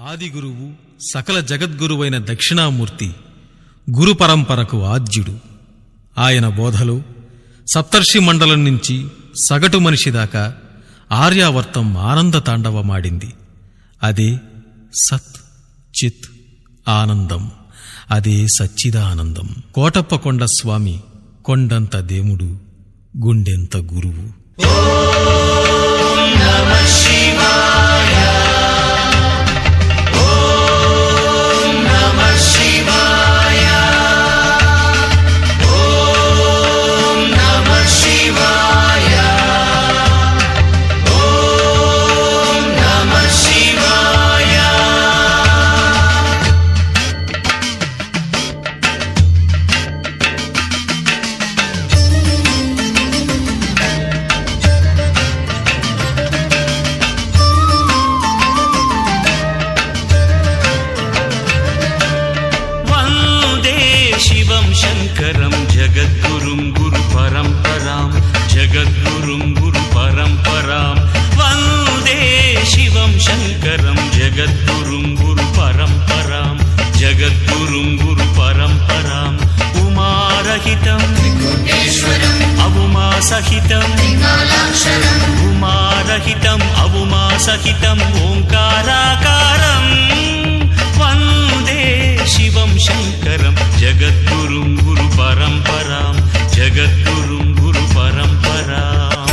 ఆదిగురువు సకల జగద్గురువైన దక్షిణామూర్తి గురు పరంపరకు ఆద్యుడు. ఆయన బోధలో సప్తర్షి మండలం నుంచి సగటు మనిషి దాకా ఆర్యావర్తం ఆనంద తాండవమాడింది. అదే సత్ చిత్ ఆనందం, అదే సచ్చిదానందం. కోటప్పకొండ స్వామి కొండంత దేముడు, గుండెంత గురువు. శంకరం జగద్గురుం గురు పరంపరాం, జగద్గురుం గురు పరంపరాం. వందే శివం శంకరం జగద్గురుం గురు పరంపరాం, జగద్గురుం గురు పరంపరాం. ఉమారహితం అవుమా సహితం, ఉమారహితం అవుమా సహితం ఓంకారాకారం. వందే శివం శంకరం జగద్గురుం గురు పరంపరాం, జగద్గురుం గురు పరంపరాం.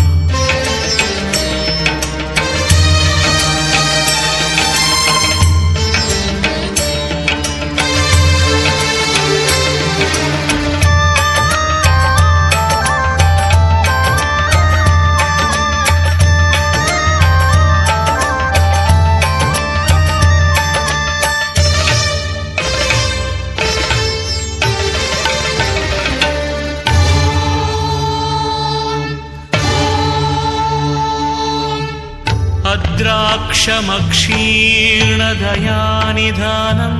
అద్రాక్షమక్షీర్ణదయానిధానం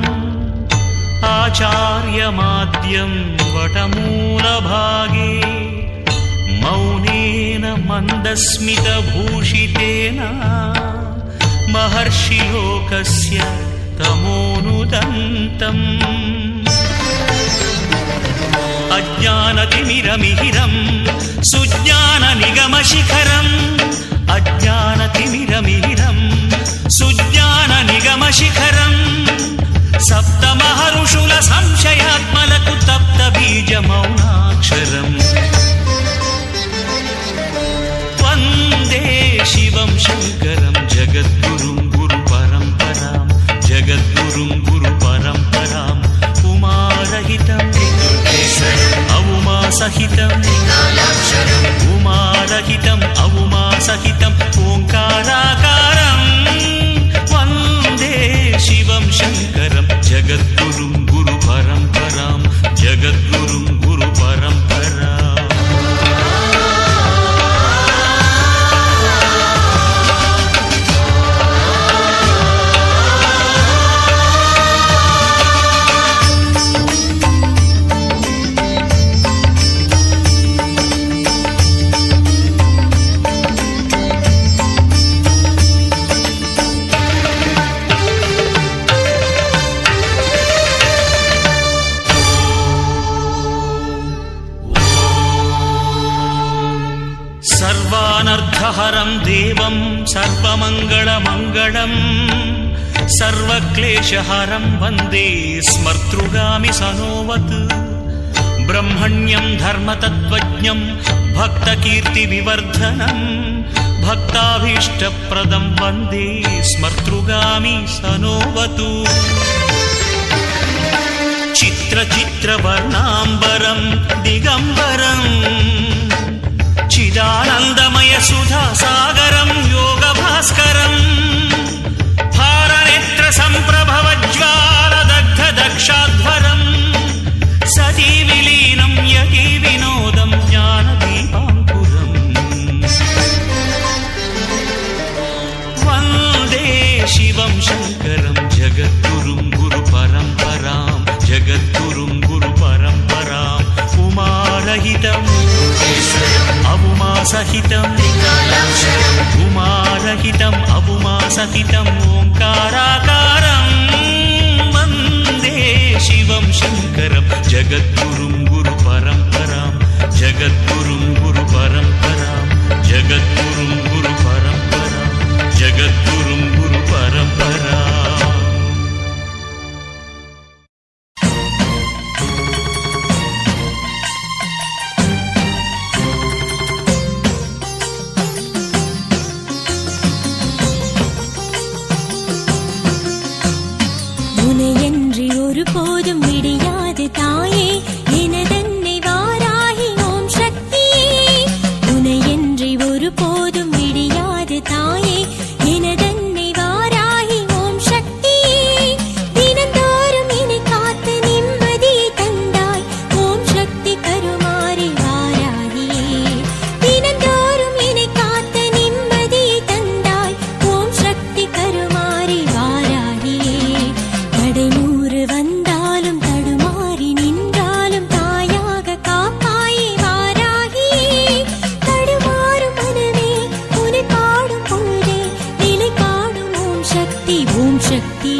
ఆచార్యమాద్యం వటమూలభాగే, మౌనేన మందస్మితభూషితేన మహర్షిలోకస్య తమోనుదంతం. అజ్ఞానతిమిరమిహిరం సుజ్ఞాననిగమశిఖరం, అజ్ఞానతిమిరమిహిరం సుజ్ఞాననిగమశిఖరం. సప్తమహర్షుల సంశయాత్మలకు తప్త బీజమౌనాక్షరం. వందే శివం శంకరం జగద్గురుం గురు పరంపరాం, జగద్గురుం గురు పరంపరాం. ఉమారహితం అవుమా సహితం, ఉమారహితం అవుమా సహితం ఓంకారాకారం. వందే శివం శంకరం జగద్గురుం గురు పరంపరాం, జగద్గురుం గురు పరంపరాం. సర్వానర్థహరం దేవం సర్వమంగళమంగళం, సర్వక్లేశహరం వందే స్మర్తృగామి సనోవత్. బ్రహ్మణ్యం ధర్మతత్వజ్ఞం భక్తకీర్తివివర్ధనం, భక్తాభీష్టప్రదం వందే స్మర్తృగామి సనోవతు. చిత్రచిత్రవర్ణాంబరం దిగంబరం, చిదానందమయ సుధా సాగరం యోగ భాస్కరం. భారనేత్ర సంప్రభవజ్వాల దగ్ధ దక్షాధ్వరం, సతీ విలీనం యతి వినోదం జ్ఞాన దీపాంకురం. వందే శివం శంకరం జగద్గురుం గురు పరంపరాం, జగద్గురుం గురు పరంపరాం. ఉమారహితం అవుమా సహితం, ఉమారహితం అవుమా సహితం ఓంకారాకారం. ஓம் சக்தி.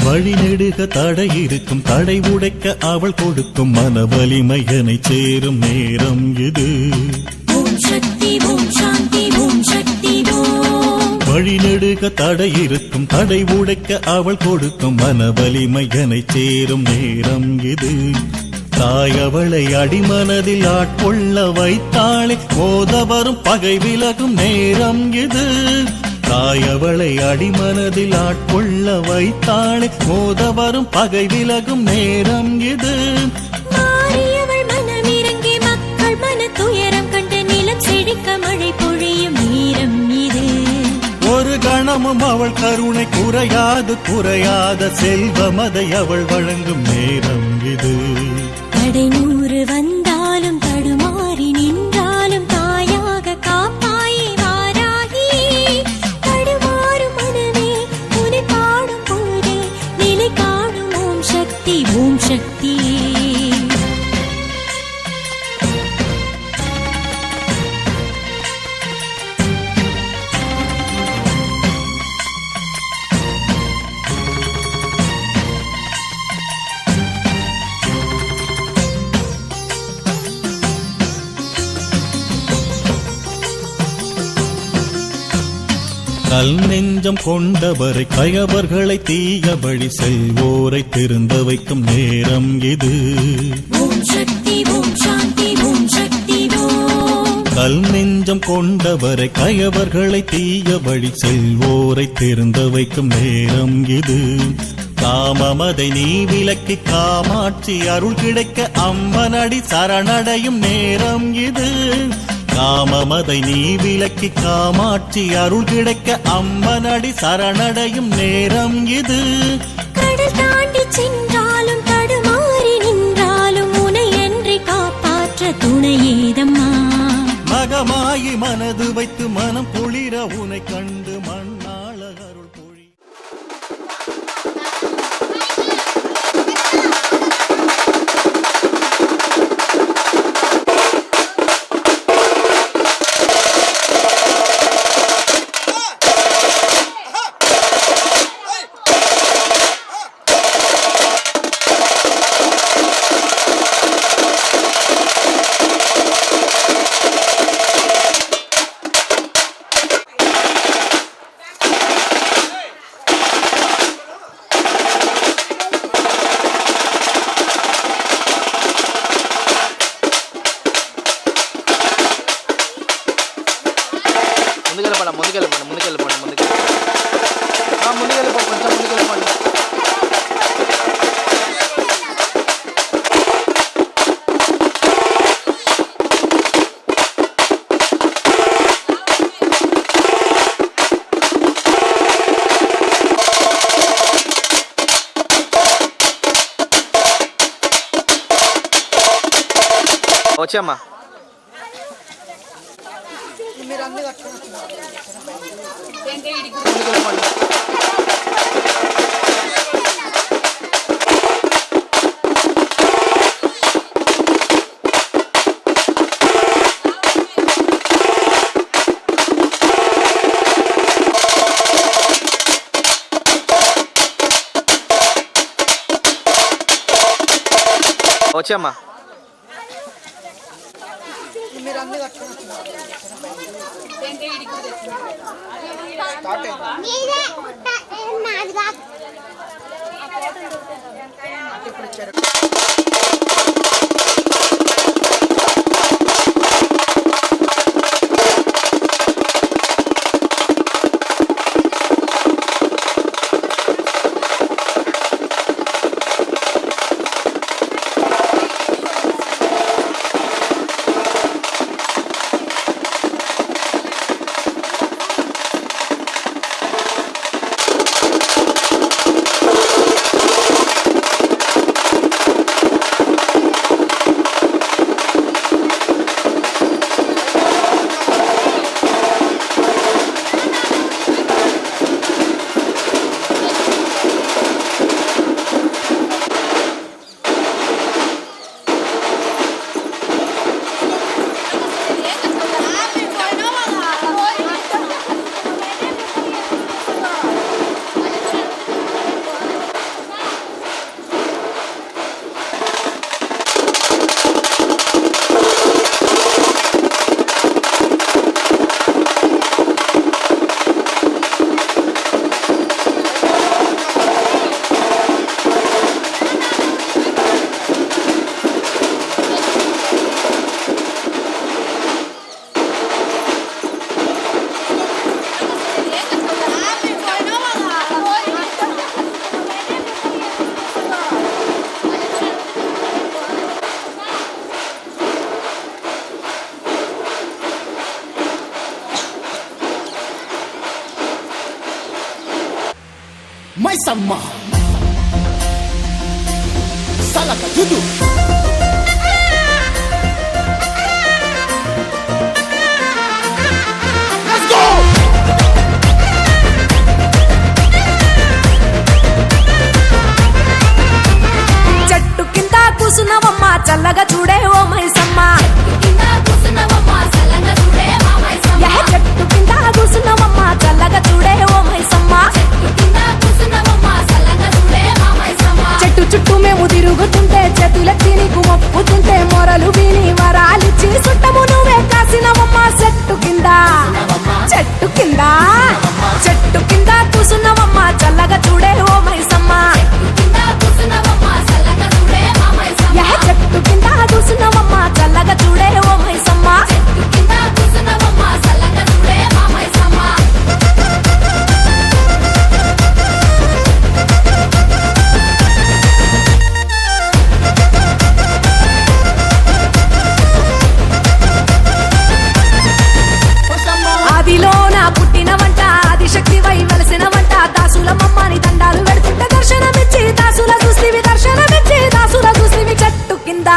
வழி நெடுக தடை இருக்கும், தடை உடைக்க அவள் கொடுக்கும் மன வலிமையனை சேரும் நேரம் இது. ஓம் சக்தி ஓம் சாந்தி ஓம் சக்தி ஓம். வழி நெடுக தடை இருக்கும், தடை உடைக்க அவள் கொடுக்கும் மன வலிமையனை சேரும் நேரம் இது. தாய் அவளை அடிமனதில் ஆட்கொள்ள வைத்தாளே, மோத வரும் பகை விலகும் நேரம் இது. தாய் அவளை அடிமனதில் ஆட்கொள்ள வைத்தாளே, மோத வரும் பகை விலகும் நேரம் இது. மாறியவள் மனமிறங்கி மக்கள் மன துயரம் கண்டு நிலம் செழிக்க மழை பொழியும் நேரம் இது. ஒரு கணமும் அவள் கருணை குறையாது, குறையாத செல்வமதை அவள் வழங்கும் நேரம் இது. தடை 100 வந்தாலும் தடுமாறி நின்றாலும் தாயாக காப்பாயே வாராகி. தடுமாறும் மனமே உன்னை பாடும் போதே நிலை காணும் ஓம் சக்தி ஓம் சக்தி. கல் நெஞ்சம் கொண்டவரை கயவர்களை தீய வழி செல்வோரை திருந்த வைக்கும் நேரம் இது. ஓம் சக்தி ஓம் சாந்தி ஓம் சக்தி ஓம். கல் நெஞ்சம் கொண்டவரை கயவர்களை தீய வழி செல்வோரை திருந்த வைக்கும் நேரம் இது. காமமதை நீ விலக்கி காமாட்சி அருள் கிடைக்க அம்மனடி சரணடையும் நேரம் இது. காமமதை நீ விலக்கி காமாட்சி அருள் கிடைக்க அம்மனடி சரணடையும் நேரம் இது. கடல் தாண்டி சென்றாலும் தடுமாறி நின்றாலும் உனை என்று காப்பாற்ற துணையேதம்மா. மகமாயி மனது வைத்து மனம் குளிர உனை கண்டு மண்ணாள அருள் பொழி. వచ్చామ్మా వచ్చామ్మా మైసమ్మ సలక దుదు లెట్స్ గో చెట్టు కింద కూసున్నవమ్మ చల్లగా చూడే ఓ మైసమ్మ యహ చెట్టు కింద కూసున్నవమ్మ చల్లగా చూడే ఓ మైసమ్మ చెట్టు చుట్టూ మేము తిరుగుతుంటే చేతులెత్తి నీకు మొక్కుతుంటే మొరలు విని వరాలిచ్చి సుట్టము నువ్వే కాసినవమ్మ చెట్టు కింద చెట్టు కింద చెట్టు కింద కూసున్నవమ్మ చల్లగా చూడే ఓ మైసమ్మ యహ చెట్టు కింద కూసున్నవమ్మ చల్లగా చూడే ఓ మైసమ్మ ఆదిలోన పుట్టినవంట ఆదిశక్తి వై వెలసినవంట దాసుల మమ్మని దండాలు పెడుతుంటే దర్శనమిచ్చి దాసుల చూసివి దర్శనమిచ్చి దాసుల చూసివి చెట్టు కింద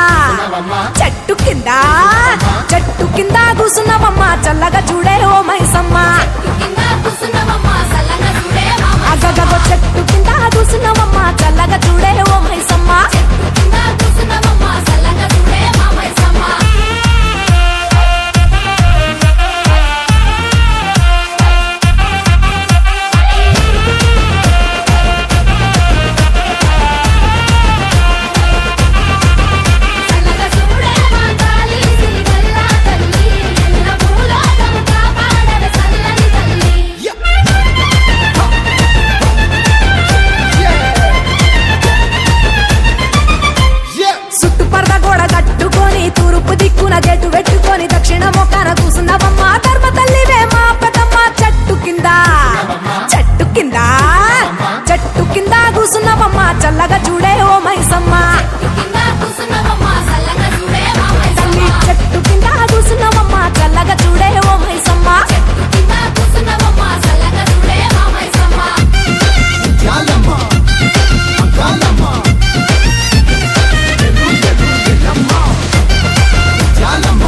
చెట్టు కింద చెట్టు కింద కూసున్నవమ్మ చల్లగా చూడే ఓ మైసమ్మ అగగగో చెట్టు కింద కూసున్నవమ్మ చల్లగా చూడే ఓ మైసమ్మ చుట్టుపరద గోడ కట్టుకొని తూర్పు దిక్కున గేటు పెట్టుకొని దక్షిణ మొక్కన కూసున్నవమ్మ ధర్మ తల్లివే మా పెద్దమ్మ చెట్టు కింద చెట్టు కింద చెట్టు కింద కూసున్నవమ్మ చల్లగా చూడే ఓ మైసమ్మ తల్లి చెట్టు కింద కూసున్నవమ్మ చల్లగా చూడే ఓ మైసమ్మ జాలమ్మ అంకాలమ్మ ఎల్లు ఎల్లు ఎల్లమ్మ జాలమ్మ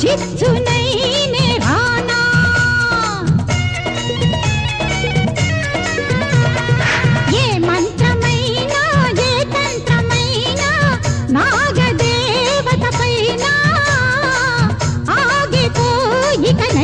చిచ్చునైనే రానా ఏ మంత్రమైనా ఏ తంత్రమైనా నాగదేవత పైన ఆగిపోయికనైనా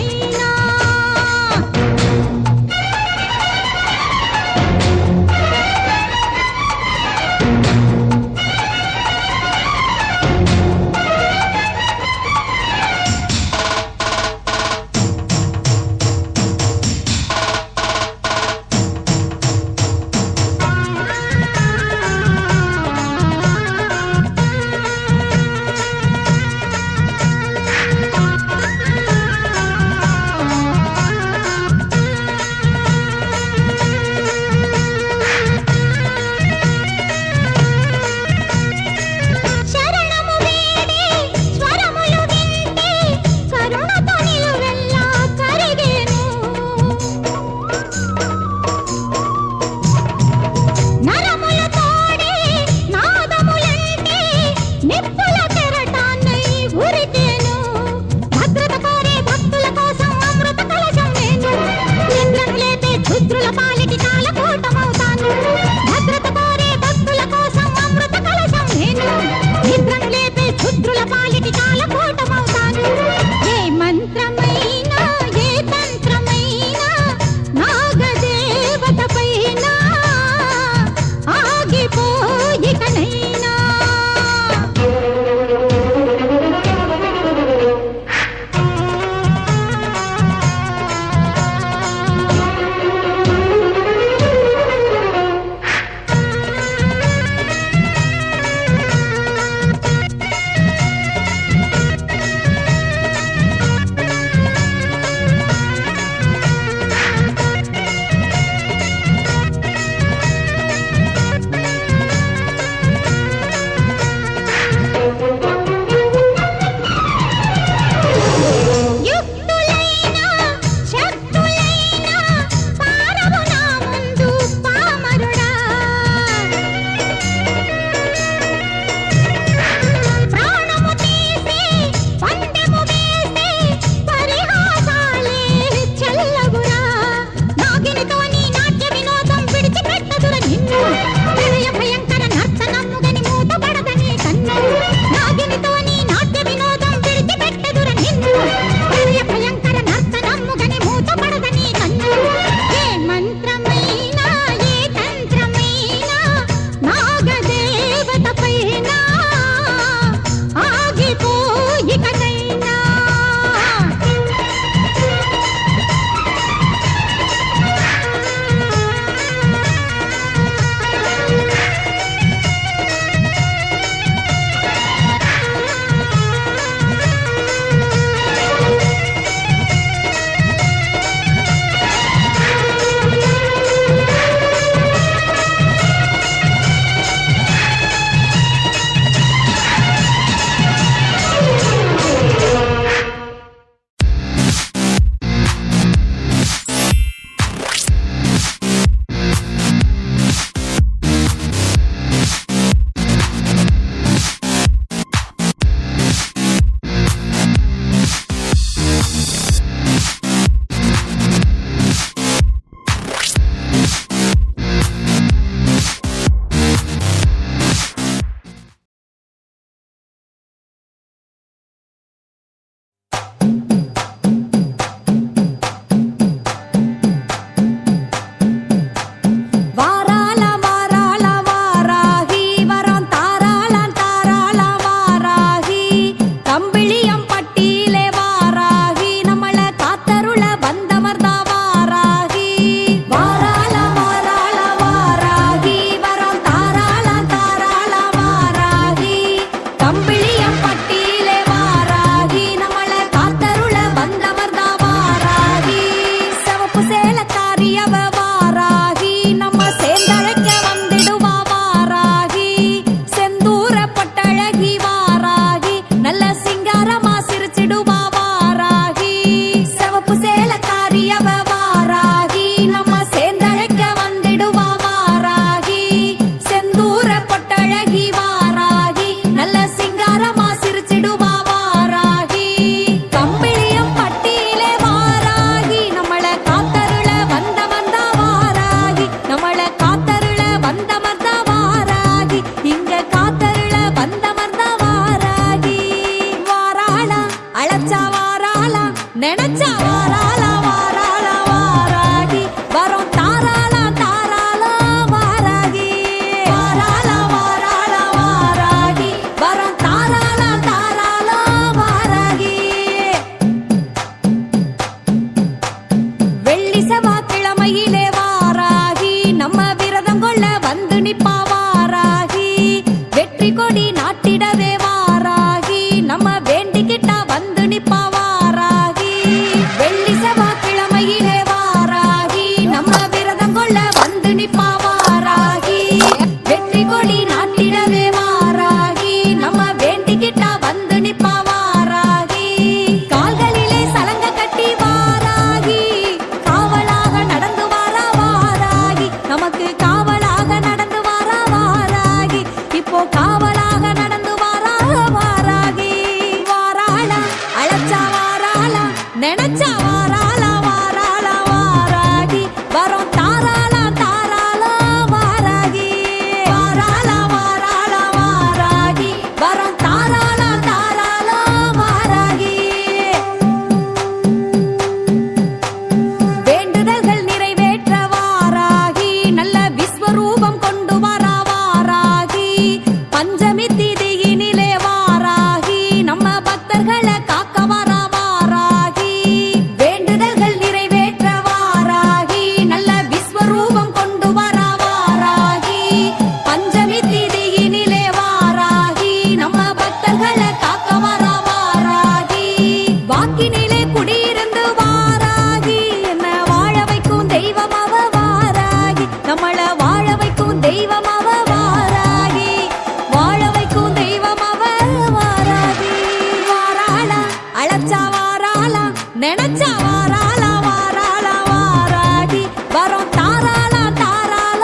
நெனச்ச வாராள வாராள வாராகி வரும் தாராள தாராள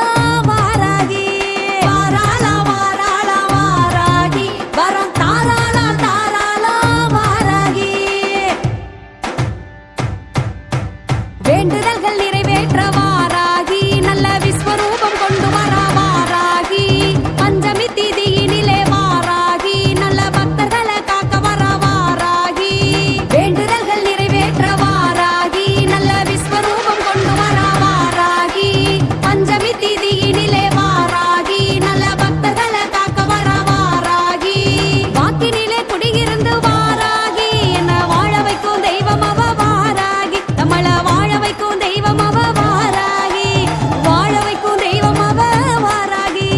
வாராகி வாராள வாராள வாராகி வரும் தாராள தாராள வாராகி வேண்டுதல்கள் நிறைவேற்ற வாராகி நல்ல விஸ்வரூபம் கொண்டு வர வாராகி பஞ்சமி திதியினிலே வாராகி நல்ல பக்தர்களை காக்க வர வாராகி வேண்டுதல்கள் நிறைவேற்ற வாராகி நல்ல விஸ்வரூபம் கொண்டு வர வாராகி பஞ்சமி திதியினிலே வாராகி நல்ல பக்தர்களை காக்க வர வாராகி வாக்கினிலே குடியிருந்து வாராகி என்ன வாழ வைக்கும் தெய்வம் அவ வாராகி நம்மள வாழ வைக்கும் தெய்வம் அவ வாராகி வாழ வைக்கும் தெய்வம் அவ வாராகி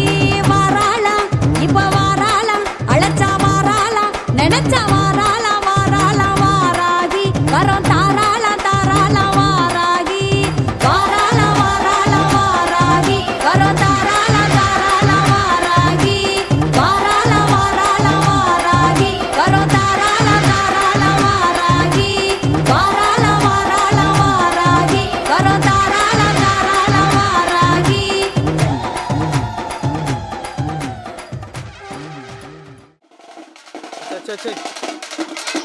வாராளாம் இப்ப வாராளாம் அழைச்சா வாராளாம் நினைச்சா வாராளாம் வாராளாம் வாராகி வரோம் தாராளாம் தாராளாம் வாராகி வாராளாம் வாராளாம் வாராகி வரோம் தாராளாம் தாராளாம் வாராகி வாராளாம் வாராளாம் வாராகி வரோம் தாராளாம் தாராளாம் வாராகி வாராளாம் வாராளாம் வாராகி வரோம் தாராளாம் தாராளாம் வாராகி अच्छा अच्छा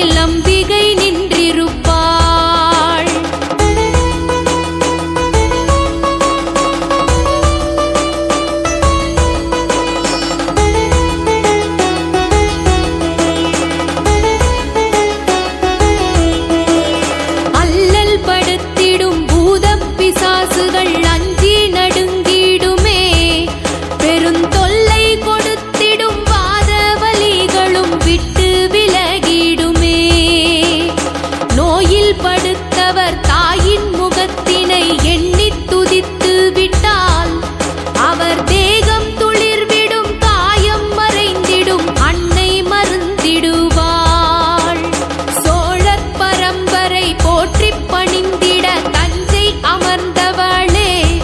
மனதில் அம்பிகை நின்றிருப்பாள். அல்லல் படுத்திடும் பூதப் பிசாசுகள் அஞ்சி நடுங்கிடுமே. பெருந்தொல்லை கொடுத்திடும் வாத வலிகளும் விட்டு விலகிடுமே. நோயில் படுத்தவர் தாயின் முகத்தினை எண்ணித் துதித்து விட்டால் அவர் தேகம் துளிர்விடும், காயம் மறைந்திடும், அன்னை மருந்திடுவாள். சோழர் பரம்பரை போற்றிப் பணிந்திட தஞ்சை அமர்ந்தவளே,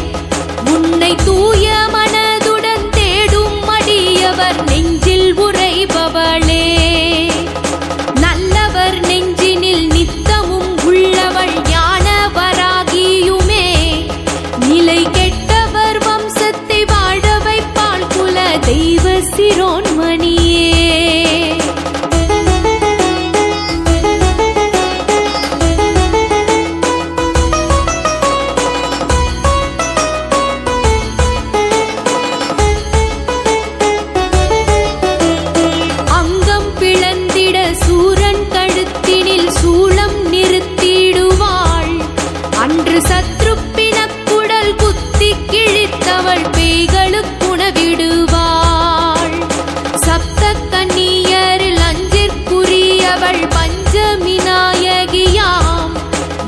உன்னை தூய மனதுடன் தேடும் அடியவர் நெஞ்சில் உறைபவளே. நல்லவர் நெஞ்சினில் நித்தமும் உள்ளவள் ஞான வராகியுமே. நிலை கெட்டவர் வம்சத்தை வாழ வைப்பாள் குல தெய்வ சிரோன்மணியே. அங்கம் பிளந்திட சூரன் கழுத்தினில் சூளம் நிறுத்திடுவாள். அன்று சத்ரு பிணக்குடல் குத்தி கிழித்தவள் பேய்களுக்குணவிடுவாள். சப்த கன்னியரில் அஞ்சிற்குரியவள் பஞ்சமி நாயகியாம்.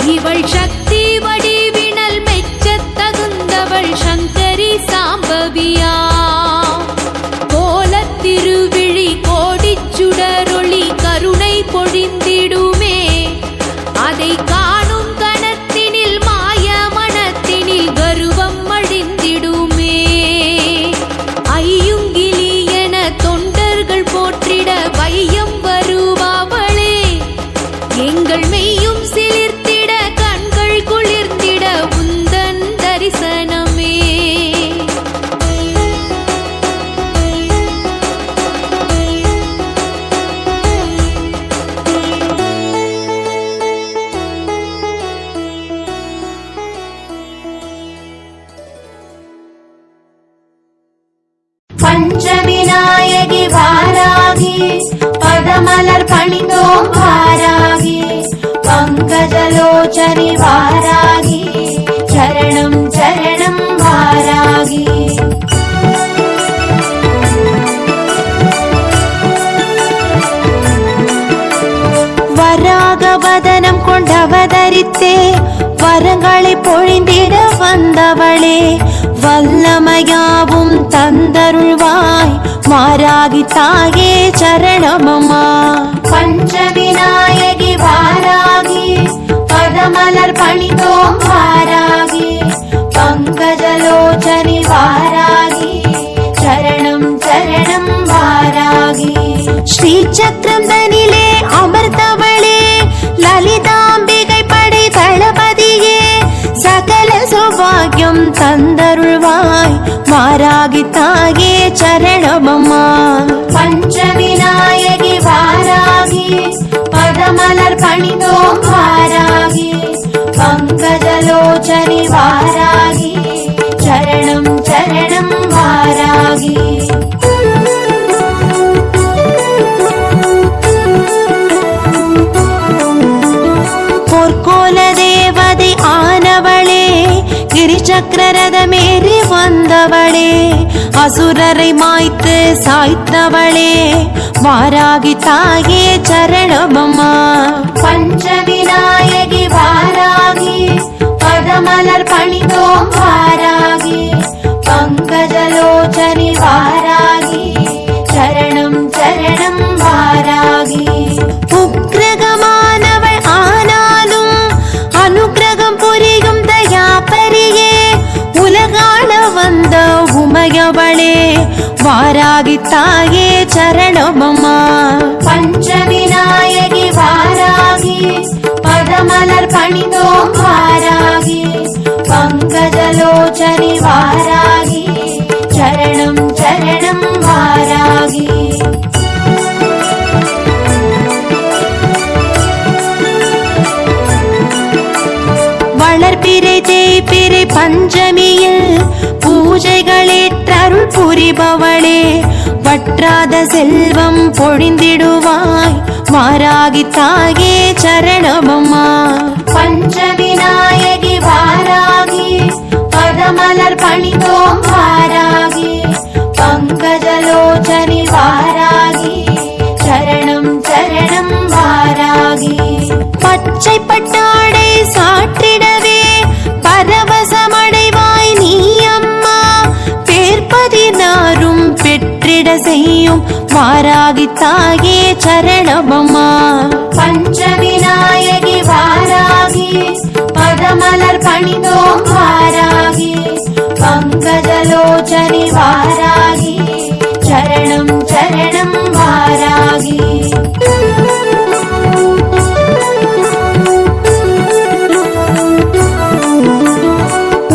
இவள் சக்தி வடிவினல் மெச்சத் தகுந்தவள் சங்கரி சாம்பவியாம். கோலத் திருவிழி கோடிச் சுடரொளி கருணை பொழிந்திடுமே. அதை காணும் கணத்தினில் மாய மனத்தினில் கருவம் அழிந்திடுமே. ஐயுங்கிலி என தொண்டர்கள் போற்றிட வையம் வருபவளே, எங்கள் மெய்யும் சிலிர்த்திட கண்கள் குளிர்ந்திட உந்தன் தரிசனமே. பஞ்சவிநாயகி வாராகி, பதமலர் பணிந்தோம் வாராகி. பங்கஜலோச்சனி வாராகி, சரணம் சரணம் வாராகி. வராகவதனம் கொண்டவதரித்தே வரங்களை பொழிந்திட வந்தவளே. வல்லமையாவும் தந்தருள்வாய் மாராகி தாயே சரணமம்மா. பஞ்சவிநாயகி வாராகி, பதமலர் பணிந்தோம் வாராகி. பங்கஜலோச்சனி வாராகி, சரணம் சரணம் வாராகி. ஸ்ரீசக்கரம் தனிலே அமர்ந்தவளே, லலிதாம்பிகை படை தளபதியே. சகல சௌபாகியம் தந்தருள்வாய் வாராகி தாயே சரணமம்மா. பஞ்சவிநாயகி வாராகி, பதமலர் பணிந்தோம் வாராகி. பங்கஜலோச்சனி வாராகி, சரணம் சரணம் வாராகி. பொற்கோல தேவதை ஆனவளே, கிரிச்சக்கரரதமேறி வந்தவளே. அசுரரை மாய்த்து சாய்த்தவளே, வாராகி தாயே சரணமம்மா. பஞ்சவிநாயகி வாராகி, பதமலர் பணிந்தோம் வாராகி. பங்கஜலோச்சனி வாராகி, சரணம் சரணம் வாராகி. உக்ரகமானவள் ஆனாலும் அனுக்கிரகம் புரியும் தயாபரியே. உலகாள வந்த உமையவளே, வாராகி தாயே சரணமம்மா. பஞ்சவிநாயகி வாராகி, பதமலர் பணிந்தோம் வாராகி. பங்கஜலோச்சனி வாராகி, சரணம் சரணம் வாராகி. வளர்பிறை தேய்பிறை பஞ்சமியில் பூஜைகளேற்றருள் புரிபவளே வற்றாத செல்வம் பொழிந்திடுவாய் வாராகி தாயே சரணமம்மா. பஞ்சமி நாயகி வாராகி பதமலர் பணிதோம் வாராகி பங்கஜலோச்சனி வாராகி சரணம் சரணம் வாராகி. பச்சை பட்டாடை சாற்றிடவே பரவசமடைவாய் நீ அம்மா பேர்பதினாரும் பெற்றிட செய்யும் வாராகி தாயே சரணமம்மா. பஞ்சமி நாயகி வாராகி பதமலர் பணிதோம் வாராகி பங்கஜலோச்சனி வாராகி சரணம் சரணம் வாராகி.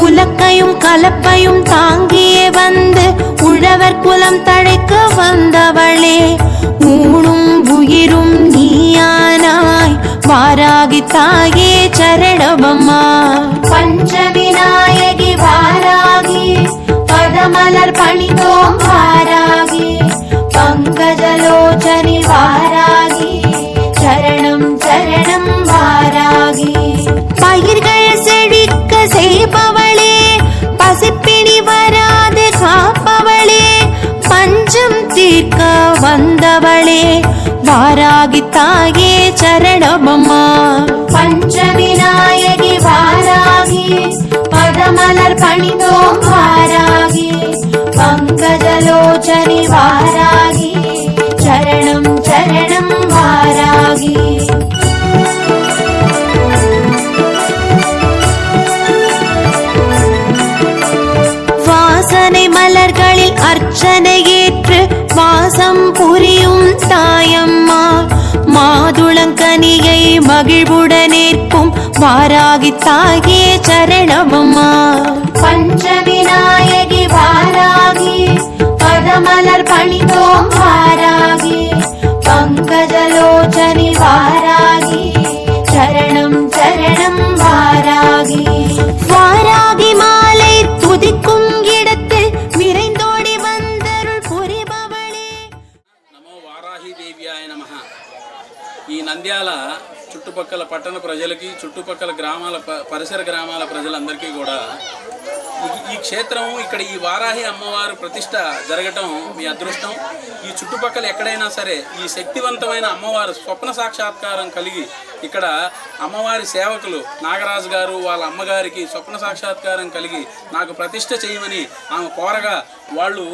உலக்கையும் கலப்பையும் தாங்கியே வந்து உழவர் குலம் தழைக்க வந்தவளே ஊனும் உயிரும் நீயானாய் வாராகி தாயே சரணமம்மா. பஞ்சமி நாயகி வாராகி பதமலர் பணிதோம் வாராகி பங்கஜலோச்சனி வாராகி சரணம் சரணம் வாராகி. பயிர்கள் செழிக்க செய்பவளே பசிப்பிணி வராது காப்பவளே பஞ்சம் தீர்க்க வந்தவளே வாராகி தாயே சரணமம்மா. பஞ்சமி நாயகி வாராகி பதமலர் பணிதோம் வாராகி பங்கஜலோச்சனி வாராகி சரணம் சரணம் வாராகி. வாசனை மலர்களில் அர்ச்சனை ஏற்று வாசம் புரியும் தாயம்மா மாதுளங்கனியை மகிழ்வுடனேற்கும் வாராகி தாயே சரணமம்மா. பஞ்சமி நாயகி வாராகி பதமலர் பணிதோம் வாராகி பங்கஜலோச்சனி வாராகி சரணம் சரணம் வாராகி. வாராகி மாலை துதிக்கும் இடத்தில் விரைந்தோடி வந்தருள் புரிபவளே. నమో వారాహీదేవ్యాయ నమః. ఈ నంద్యాల చుట్టుపక్కల పట్టణ ప్రజలకి చుట్టుపక్కల గ్రామాల పరిసర గ్రామాల ప్రజలందరికీ కూడా ఈ క్షేత్రం ఇక్కడ ఈ వారాహి అమ్మవారు ప్రతిష్ట జరగటం మీ అదృష్టం. ఈ చుట్టుపక్కల ఎక్కడైనా సరే ఈ శక్తివంతమైన అమ్మవారు స్వప్న సాక్షాత్కారం కలిగి ఇక్కడ అమ్మవారి సేవకులు నాగరాజు గారు వాళ్ళ అమ్మగారికి స్వప్న సాక్షాత్కారం కలిగి నాకు ప్రతిష్ట చేయమని ఆమె కోరగా వాళ్ళు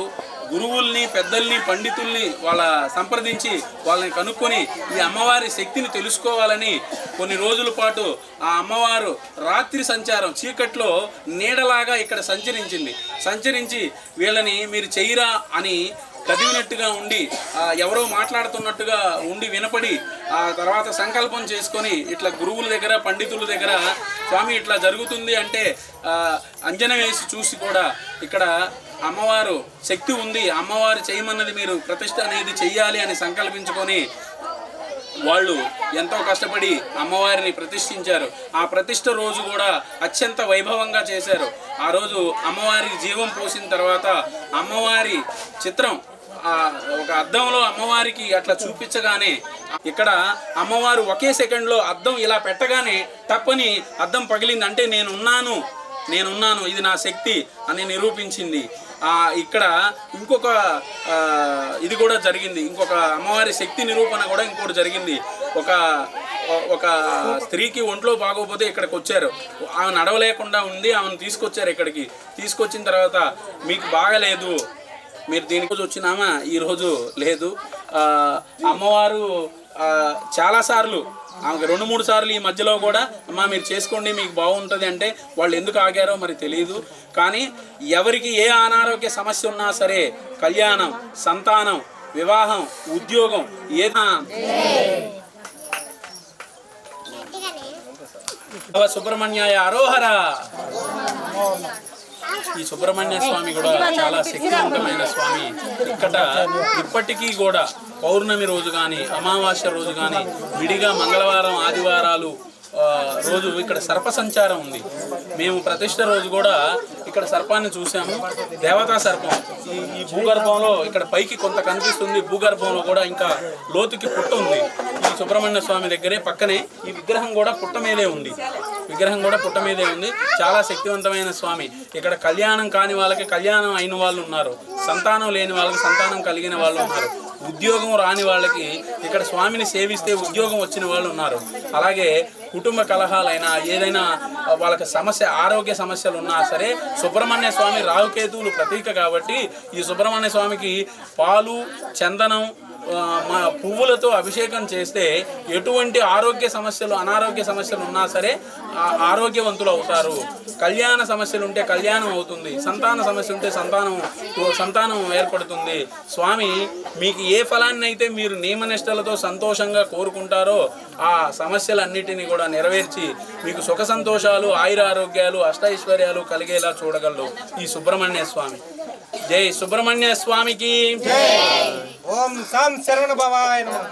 గురువుల్ని పెద్దల్ని పండితుల్ని వాళ్ళ సంప్రదించి వాళ్ళని కనుక్కొని ఈ అమ్మవారి శక్తిని తెలుసుకోవాలని కొన్ని రోజుల పాటు ఆ అమ్మవారు రాత్రి సంచారం చీకట్లో నీడలాగా ఇక్కడ సంచరించి వీళ్ళని మీరు చెయ్యరా అని కదివినట్టుగా ఉండి ఎవరో మాట్లాడుతున్నట్టుగా ఉండి వినపడి ఆ తర్వాత సంకల్పం చేసుకొని ఇట్లా గురువుల దగ్గర పండితుల దగ్గర స్వామి ఇట్లా జరుగుతుంది అంటే అంజన వేసి చూసి కూడా ఇక్కడ అమ్మవారు శక్తి ఉంది, అమ్మవారు చేయమన్నది మీరు ప్రతిష్ట అనేది చెయ్యాలి అని సంకల్పించుకొని వాళ్ళు ఎంతో కష్టపడి అమ్మవారిని ప్రతిష్ఠించారు. ఆ ప్రతిష్ఠ రోజు కూడా అత్యంత వైభవంగా చేశారు. ఆ రోజు అమ్మవారికి జీవం పోసిన తర్వాత అమ్మవారి చిత్రం ఒక అద్దంలో అమ్మవారికి అట్లా చూపించగానే ఇక్కడ అమ్మవారు ఒకే సెకండ్లో అద్దం ఇలా పెట్టగానే తప్పని అద్దం పగిలింది. అంటే నేనున్నాను ఇది నా శక్తి అని నిరూపించింది. ఇక్కడ ఇంకొక ఇది కూడా జరిగింది, ఇంకొక అమ్మవారి శక్తి నిరూపణ కూడా ఇంకోటి జరిగింది. ఒక స్త్రీకి ఒంట్లో బాగోపోతే ఇక్కడికి వచ్చారు, ఆమె నడవలేకుండా ఉంది, ఆమెను తీసుకొచ్చారు. ఇక్కడికి తీసుకొచ్చిన తర్వాత మీకు బాగలేదు, మీరు దీనికోసం వచ్చినామా, ఈరోజు లేదు. అమ్మవారు చాలాసార్లు ఆమెకు 2-3 సార్లు ఈ మధ్యలో కూడా అమ్మ మీరు చేసుకోండి మీకు బాగుంటుంది అంటే వాళ్ళు ఎందుకు ఆగారో మరి తెలియదు. కానీ ఎవరికి ఏ అనారోగ్య సమస్య ఉన్నా సరే కళ్యాణం, సంతానం, వివాహం, ఉద్యోగం సుబ్రహ్మణ్యాయ అరోహర. ఈ సుబ్రహ్మణ్య స్వామి కూడా చాలా శక్తివంతమైన స్వామి. ఇక్కడ ఇప్పటికీ కూడా పౌర్ణమి రోజు కానీ అమావాస్య రోజు కానీ విడిగా మంగళవారం, ఆదివారాలు రోజు ఇక్కడ సర్ప సంచారం ఉంది. మేము ప్రతిష్ఠ రోజు కూడా ఇక్కడ సర్పాన్ని చూసాము. దేవతా సర్పం ఈ భూగర్భంలో ఇక్కడ పైకి కొంత కనిపిస్తుంది. భూగర్భంలో కూడా ఇంకా లోతుకి పుట్ట ఉంది. ఈ సుబ్రహ్మణ్య స్వామి దగ్గరే పక్కనే ఈ విగ్రహం కూడా పుట్ట మీదే ఉంది. చాలా శక్తివంతమైన స్వామి. ఇక్కడ కళ్యాణం కాని వాళ్ళకి కళ్యాణం అయిన వాళ్ళు ఉన్నారు, సంతానం లేని వాళ్ళకి సంతానం కలిగిన వాళ్ళు ఉన్నారు, ఉద్యోగం రాని వాళ్ళకి ఇక్కడ స్వామిని సేవిస్తే ఉద్యోగం వచ్చిన వాళ్ళు ఉన్నారు. అలాగే కుటుంబ కలహాలైనా ఏదైనా వాళ్ళకి ఆరోగ్య సమస్యలు ఉన్నా సరే సుబ్రహ్మణ్య స్వామి రాహుకేతువులు ప్రతీక కాబట్టి ఈ సుబ్రహ్మణ్య స్వామికి పాలు, చందనం, పువ్వులతో అభిషేకం చేస్తే ఎటువంటి ఆరోగ్య సమస్యలు, అనారోగ్య సమస్యలు ఉన్నా సరే ఆరోగ్యవంతులు అవుతారు. కళ్యాణ సమస్యలు ఉంటే కళ్యాణం అవుతుంది, సంతాన సమస్య ఉంటే సంతానం ఏర్పడుతుంది. స్వామి మీకు ఏ ఫలాన్ని అయితే మీరు నియమనిష్టలతో సంతోషంగా కోరుకుంటారో ఆ సమస్యలన్నిటినీ కూడా నెరవేర్చి మీకు సుఖ సంతోషాలు, ఆయురారోగ్యాలు, అష్టైశ్వర్యాలు కలిగేలా చూడగలరు ఈ సుబ్రహ్మణ్య స్వామి. జై సుబ్రహ్మణ్య స్వామికి. ఓం సాం శరవణ భవాయ నమః.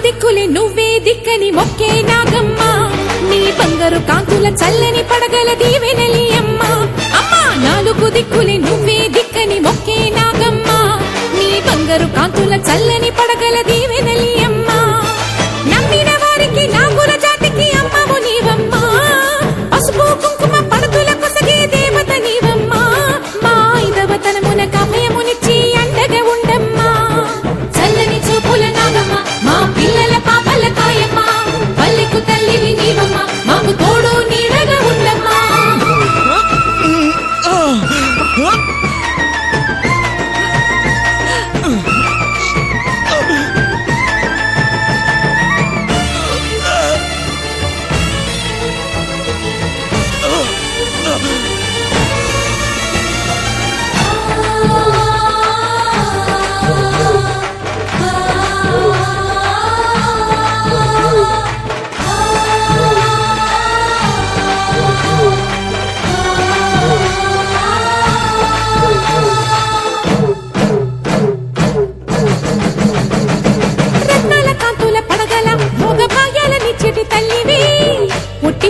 దిక్కులే నువ్వే దిక్కని మొక్కే నాగమ్మ, నీ బంగారు కాంతుల చల్లని పడగల దీవెనలి అమ్మ. అమ్మా నాలుగు దిక్కులే నువ్వే దిక్కని మొక్కే నాగమ్మ, నీ బంగారు కాంతుల చల్లని పడగల దీవెనలి అమ్మ. నమ్మిన వారికి నాగుల జాతికి అమ్మవు నీవమ్మ, పసుపు కుంకుమ పడతుల కొసగే దేవత నీవమ్మ. మా ఐదవతనమున కభయమునిచ్చి అండగా ఉండమ్మా. చల్లని చూపుల నాగమ్మ, మా పిల్లల పాపల కాయమ్మ, పల్లెకు తల్లివి నీవమ్మ, మాకు తోడు నీడగా ఉండమ్మా.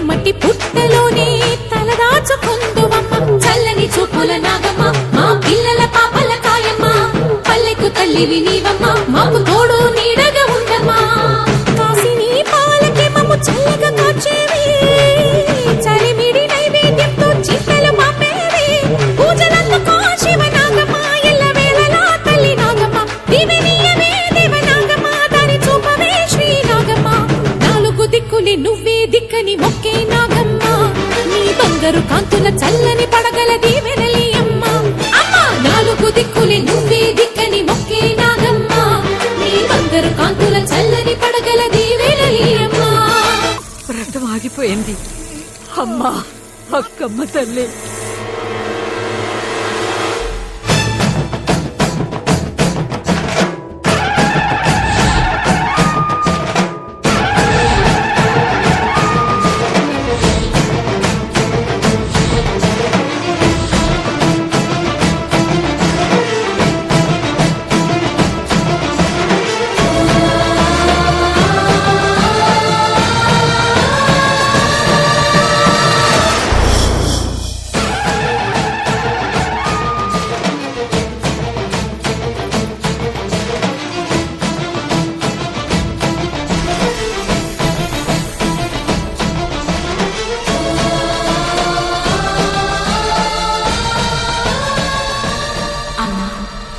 మట్టి పుట్టలోనే తలదాచుకుందువమ్మ. చల్లని చూపుల నాగమ్మ, మా పిల్లల పాపల కాయమ్మ, పల్లెకు తల్లివి నీవమ్మ, మాకు తోడు నీడగా ఉండమ్మా. కాసిని పాలకి మమ్ము చల్లగా కాచేవి, చలిమిడి నైవేద్యంతో చింతలు మాపేవి. పూజలందుకో శివ నాగమ్మ, ఎల్ల వేళలా తల్లి నాగమ్మ, దివెనీయవే దేవ నాగమ్మ, దాని చూపవే శ్రీ నాగమ్మ. నాలుగు దిక్కులే నువ్వే దిక్కని మొక్కే నాగమ్మ, నీ బంగారు కాంతుల చల్లని పడగల దీవెనలి అమ్మ. అమ్మ నాలుగు దిక్కులే నువ్వే దిక్కని మొక్కే నాగమ్మ, నీ బంగారు కాంతుల చల్లని పడగల దీవెనలి అమ్మ. వ్రతం ఆగిపోయింది అమ్మా, అక్కమ్మ తల్లి.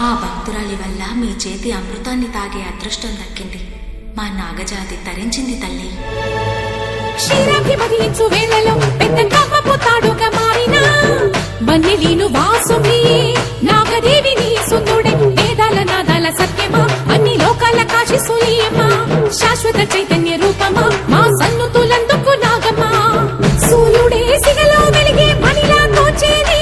ఆ భక్తురాలి వల్ల మీ చేతి అమృతాన్ని తాగే అదృష్టం దక్కింది. మా నాగజాతి తరించింది తల్లి. క్షీరాభిమదించు వేళలో పెద్ద కవ్వపుతాడుగా మారిన వన్నెలీను వాసుని నాగదేవిని సుందుడే వేదాల నాదాల సత్యమా అన్ని లోకాల కాశీ సూయమ్మా శాశ్వత చైతన్య రూపమా మా సన్నుతులందుకు నాగమ్మా సూర్యుడే సిగలో వెలిగే పనిలా తోచేది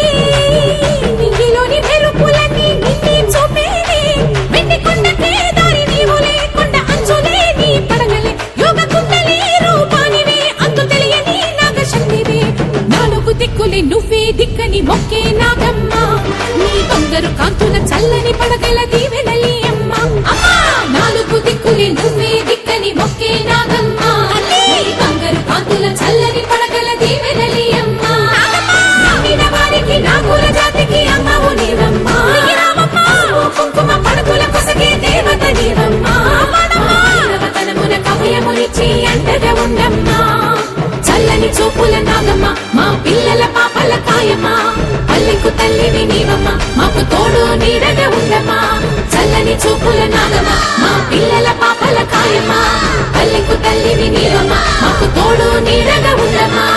నింగిలోని మెరుపులన్నీ నిన్నే చూపేది వెండి కొండకే దారి నీవు లేకుండా అంచులే నీ పడగలే యోగ కుండలి రూపానివే అంతు తెలియని నాగశక్తివే నాలుగు దిక్కులే నువ్వే దిక్కని మొక్కే నాగమ్మ నీ బంగారు కాంతుల చల్లని పడగల దీవెనలి అమ్మ అమ్మా నాలుగు దిక్కులే నువ్వే దిక్కని మొక్కే నాగమ్మ నీ బంగారు కాంతుల చల్లని పడగల దీవెనలి అమ్మ నమ్మిన వారికి నాగుల జాతికి అమ్మవు నీవమ్మ కుంకుమ పడకుల కొసగే దేవత నీవమ్మ తనమున కవయమునిచ్చి అంటగా ఉండమ్మా చల్లని చూపుల నాగమ్మ మా పిల్లల పాపల కాయమ్మ పల్లెకు తల్లివి నీవమ్మ మాకు తోడు నీడగా ఉండమ్మా చల్లని చూపుల నాగమ్మ మా పిల్లల పాపల కాయమ్మ పల్లెకు తల్లివి నీవమ్మ మాకు తోడు నీడగా ఉండమ్మా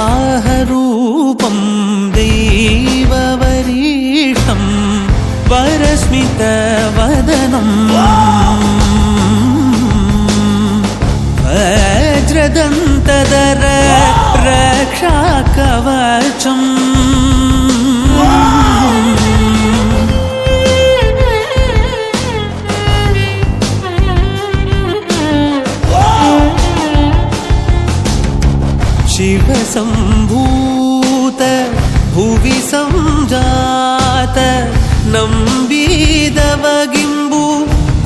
वराहरूपं दैववरीष्टं वरस्मितवदनं वज्रदन्तधर रक्षाकवचम् शिवसम्भूत भुवि संजात ನಂಬಿದವಗಿಂಬು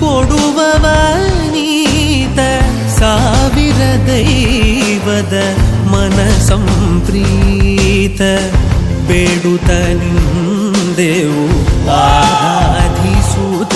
ಕೊಡುವವನೀತ ಸಾವಿರ ದೈವದ ಮನ ಸಂಪ್ರೀತ ಬೇಡುತ್ತ ನಿಂದೆವು ಆರಾಧಿಸುತ್ತ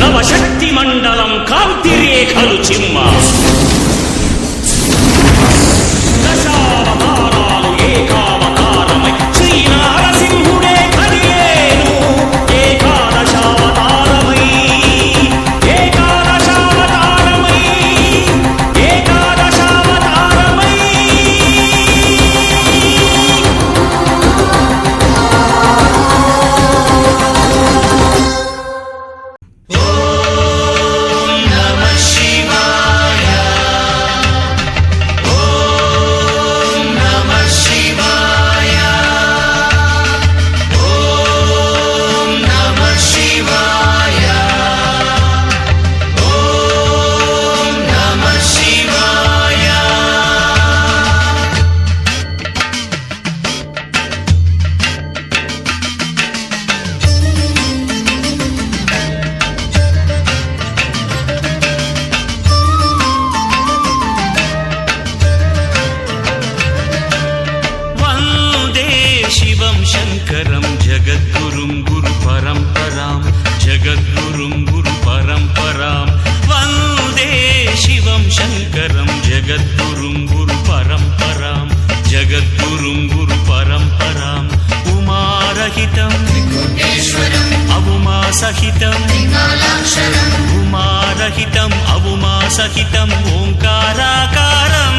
నవశక్తి మండలం కాంతి రేఖలు చిమ్మ దశావతారాలు ఏకావతారమై శ్రీనారసింహుడే కదిలేను ఏకాదశావతారమై ఏకాదశావతారమై ఏకాదశావతారమై శివం శంకరం జగద్గురుం గురు పరంపరాం జగద్గురుం గురు పరంపరాం వందే శివం శంకరం జగద్గురుం గురు పరంపరాం జగద్గురుం గురు పరంపరాం ఉమారహితం అవుమా సహితం ఉమారహితం అవుమా సహితం ఓంకారాకారం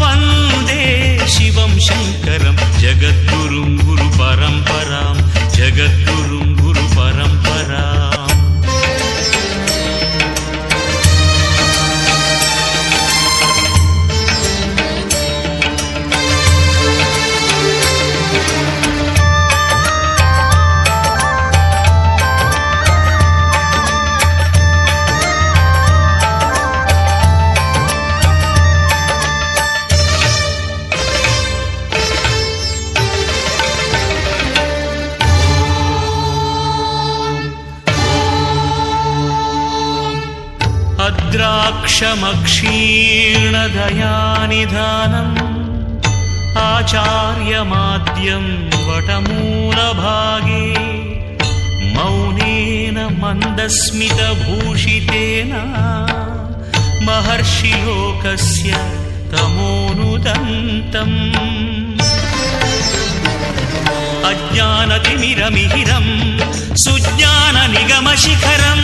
వందే శివం శంకరం జగద్గురుం గురు పరంపరాం జగద్గురుం గురు పరంపరాం అద్రాక్షమక్షీర్ణదయానిధానం ఆచార్యమాద్యం వటమూలభాగే మౌనేన మందస్మితభూషితేన మహర్షిలోకస్య తమోనుదంతం అజ్ఞానతిమిరమిహిరం సుజ్ఞాననిగమశిఖరం